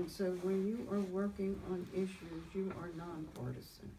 And so when you are working on issues, you are nonpartisan.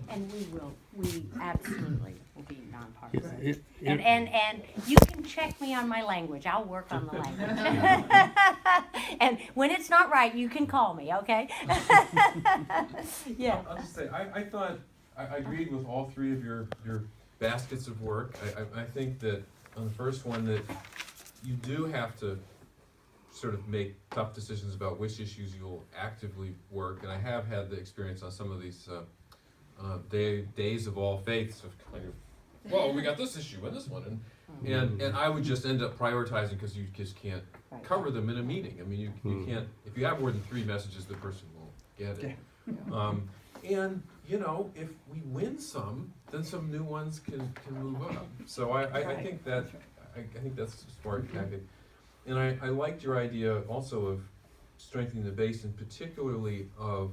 And we absolutely will be nonpartisan. Right. And you can check me on my language. I'll work on the language. And when it's not right, you can call me, okay? Yeah. I'll just say, I thought, I agreed with all three of your baskets of work. I think that on the first one that you do have to sort of make tough decisions about which issues you'll actively work. And I have had the experience on some of these days of all faiths of kind of, well, we got this issue and this one, and I would just end up prioritizing because you just can't cover them in a meeting. I mean, you can't, if you have more than 3 messages, the person won't get it. And you know, if we win some, then some new ones can move up. So I think that I think that's a smart tactic. And I liked your idea also of strengthening the base, and particularly of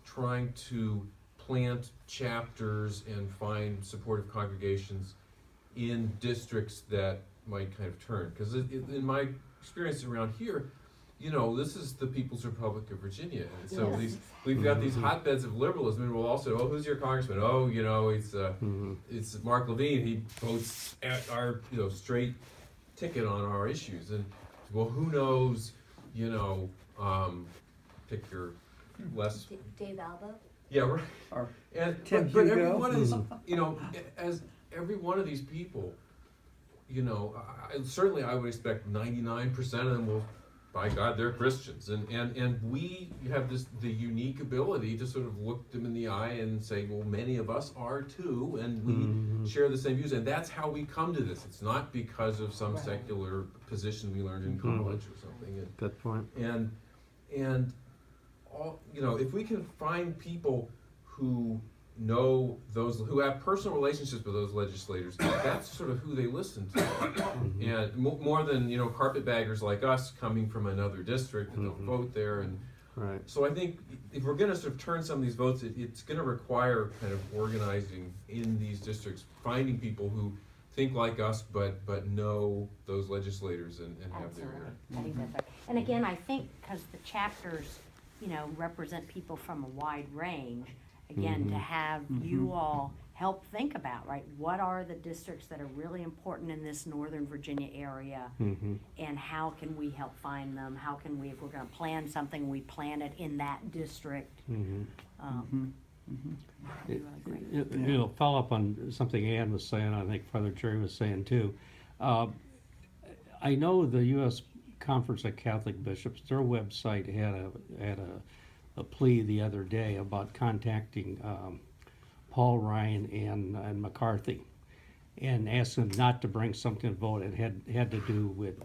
trying to plant chapters and find supportive congregations in districts that might kind of turn. Because in my experience around here, you know, this is the People's Republic of Virginia. And so we've got these hotbeds of liberalism, and we'll also, oh, who's your congressman? Oh, you know, it's Mark Levine. He votes at our, you know, straight ticket on our issues. And, well, who knows, you know, pick your less... Dave Alba? Yeah, right. Or But everyone is, you know, as every one of these people, you know, certainly I would expect 99% of them will, by God, they're Christians. And we have the unique ability to sort of look them in the eye and say, well, many of us are too, and we share the same views. And that's how we come to this. It's not because of some secular position we learned in college or something. Good point. And all, you know, if we can find people who know those, who have personal relationships with those legislators, that's sort of who they listen to. And more than, you know, carpetbaggers like us coming from another district that don't vote there. And so I think if we're going to sort of turn some of these votes, it's going to require kind of organizing in these districts, finding people who think like us but know those legislators and have their ear. I think that's right. And again, I think because the chapters, you know, represent people from a wide range, again, to have you all help think about, right, what are the districts that are really important in this Northern Virginia area, and how can we help find them? How can we, if we're going to plan something, we plan it in that district. You know, follow up on something Ann was saying, I think Father Jerry was saying too. I know the U.S. Conference of Catholic Bishops, their website had a plea the other day about contacting Paul Ryan and McCarthy and asked them not to bring something to vote. It had to do with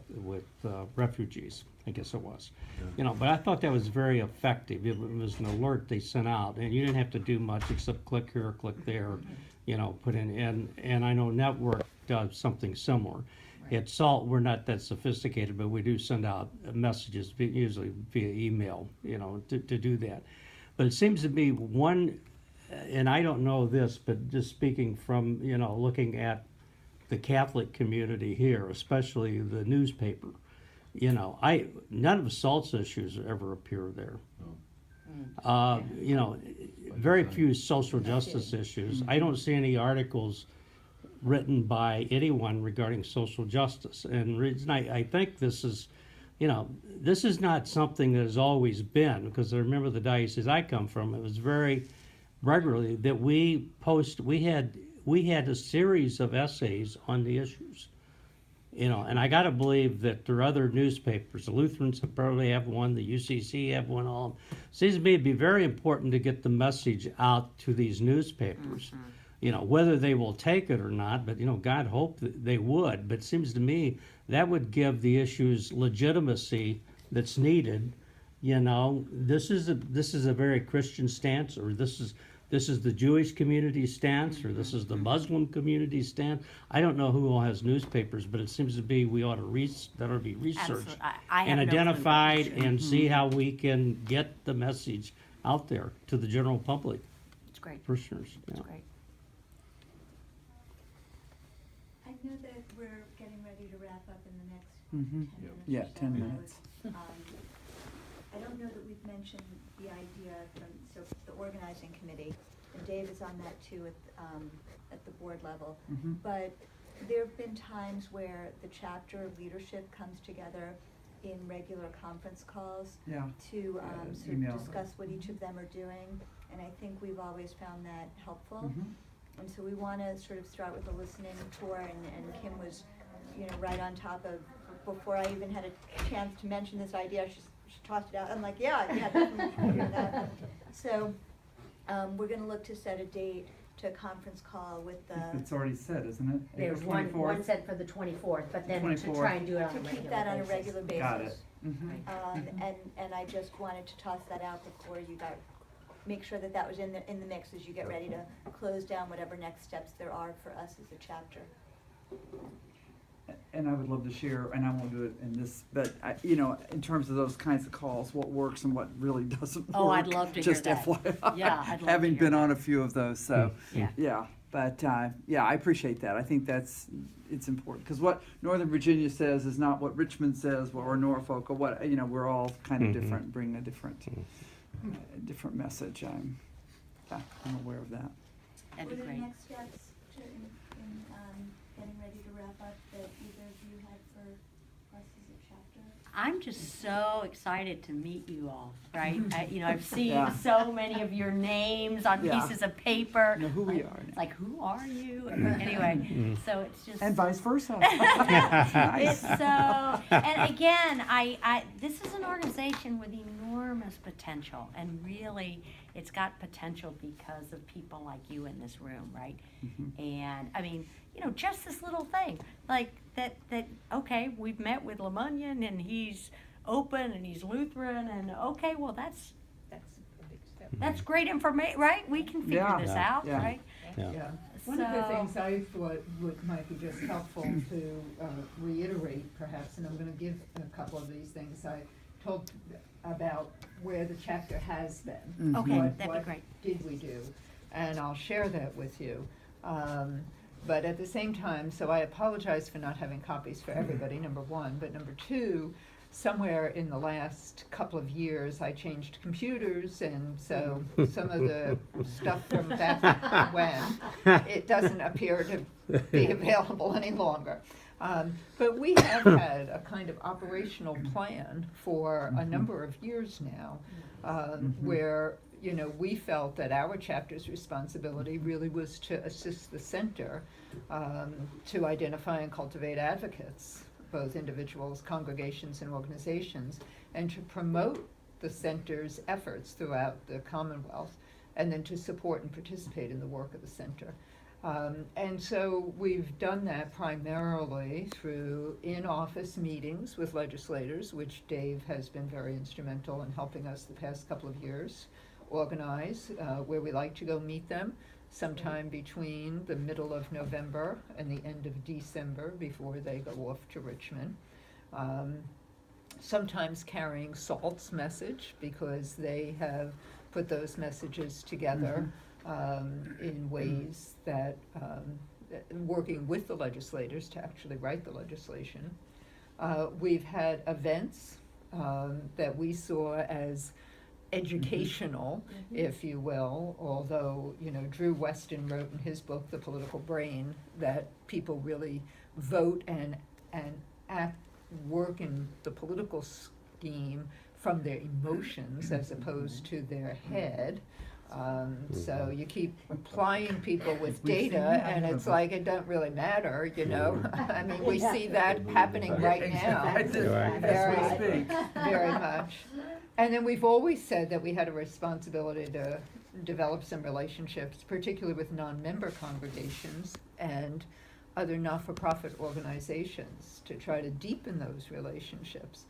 refugees, I guess it was. You know, but I thought that was very effective. It was an alert they sent out, and you didn't have to do much except click here, click there, you know, put in. And I know Network does something similar. At SALT, we're not that sophisticated, but we do send out messages, usually via email, you know, to do that. But it seems to be one, and I don't know this, but just speaking from, you know, looking at the Catholic community here, especially the newspaper, you know, none of SALT's issues ever appear there. You know, very few social justice issues. I don't see any articles written by anyone regarding social justice. And the reason I think this is, you know, this is not something that has always been, because I remember the diocese I come from, it was very regularly that we had a series of essays on the issues. You know, and I got to believe that there are other newspapers. The Lutherans probably have one, the UCC have one, all of them. Seems to me it'd be very important to get the message out to these newspapers. You know, whether they will take it or not, but, you know, God hope that they would. But it seems to me that would give the issues legitimacy that's needed. You know, this is a very Christian stance, or this is the Jewish community stance, or this is the Muslim community stance. I don't know who all has newspapers, but it seems to be that ought to be researched and identified and see how we can get the message out there to the general public. It's great. Parishioners. It's great. I know that we're getting ready to wrap up in the next Yeah, 10 minutes. I don't know that we've mentioned the idea so the organizing committee, and Dave is on that too at the board level. But there have been times where the chapter leadership comes together in regular conference calls to sort of discuss what each of them are doing, and I think we've always found that helpful. And so we want to sort of start with a listening tour, and Kim was, right on top of, before I even had a chance to mention this idea, she tossed it out. I'm like, yeah, definitely do that. So we're going to look to set a date to a conference call with the. It's already set, isn't it? There's April 24th? one set for the 24th, but then to 24th. try and do it on a To regular basis. keep that on a regular basis. Got it. And I just wanted to toss that out before you make sure that was in the mix as you get ready to close down whatever next steps there are for us as a chapter. And I would love to share, and I won't do it in this, but in terms of those kinds of calls, what works and what really doesn't work. Oh, I'd love to hear just that. FYI. Yeah, I'd love to Having hear been that. on a few of those, so Yeah. But I appreciate that. I think it's important because what Northern Virginia says is not what Richmond says, or Norfolk, or what we're all kind of different, bring a different message. I'm aware of that. That'd What be are the great. next steps in getting ready to wrap up that either of you had for us as a chapter? I'm just so excited to meet you all, right? I've seen Yeah. so many of your names on Yeah. pieces of paper. Know who we Like- are now. Like, who are you? Anyway, so it's just. And vice versa. It's so, and again, this is an organization with enormous potential, and really, it's got potential because of people like you in this room, right? And, I mean, just this little thing, like, that, okay, we've met with Lemunyon, and he's open, and he's Lutheran, and, okay, well, that's That's a big step. that's great information, right? We can figure Yeah. this Yeah. out, Yeah. right? Yeah. One of the So- things I thought might be just helpful to reiterate perhaps, and I'm gonna give a couple of these things. I told about where the chapter has been. Okay, What- that'd be great. What did we do? And I'll share that with you. But at the same time, so I apologize for not having copies for everybody, number one. But number two, somewhere in the last couple of years, I changed computers, and so some of the stuff from back when, it doesn't appear to be available any longer. But we have had a kind of operational plan for a number of years now, where we felt that our chapter's responsibility really was to assist the center to identify and cultivate advocates, both individuals, congregations, and organizations, and to promote the center's efforts throughout the Commonwealth, and then to support and participate in the work of the center. And so we've done that primarily through in-office meetings with legislators, which Dave has been very instrumental in helping us the past couple of years organize, where we like to go meet them sometime between the middle of November and the end of December before they go off to Richmond. Sometimes carrying SALT's message, because they have put those messages together in ways that, working with the legislators to actually write the legislation. We've had events that we saw as educational, if you will, although, Drew Weston wrote in his book, The Political Brain, that people really vote and work in the political scheme from their emotions as opposed to their head. So you keep plying people with data, and it's like it doesn't really matter, I mean, we see that happening right now, very, very much. And then we've always said that we had a responsibility to develop some relationships, particularly with non-member congregations and other not-for-profit organizations, to try to deepen those relationships.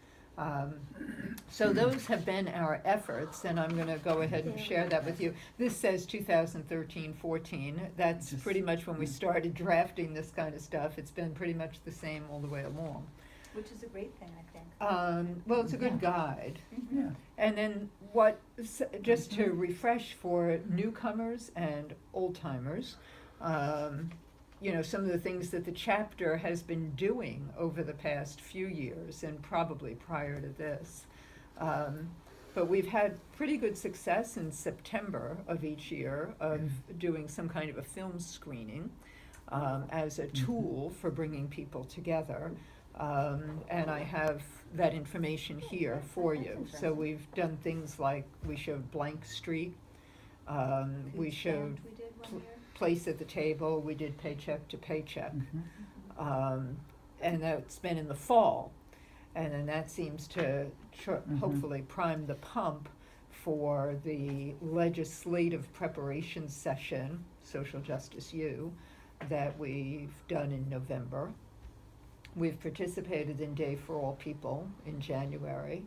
So those have been our efforts, and I'm going to go ahead and share that with you. This says 2013-14. That's pretty much when we started drafting this kind of stuff. It's been pretty much the same all the way along. Which is a great thing, I think. Well, it's a good guide. Yeah. And then just to refresh for newcomers and old timers, you know, some of the things that the chapter has been doing over the past few years and probably prior to this. But we've had pretty good success in September of each year of doing some kind of a film screening as a tool for bringing people together. And I have that information here for you. So we've done things like we showed Blank Street, we showed We did one year. Place at the Table, we did Paycheck to Paycheck. And that's been in the fall. And then that seems to hopefully prime the pump for the legislative preparation session, Social Justice U, that we've done in November. We've participated in Day for All People in January.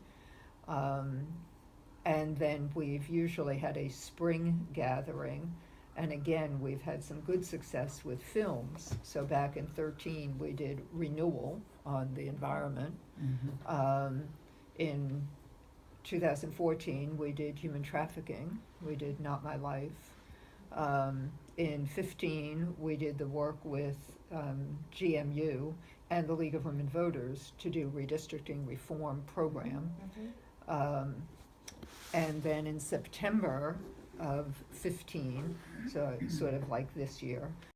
And then we've usually had a spring gathering. And again, we've had some good success with films. So back in 2013, we did Renewal on the environment. In 2014, we did Human Trafficking. We did Not My Life. In 2015, we did the work with GMU and the League of Women Voters to do redistricting reform program. And then in September of 2015, so it's sort of like this year,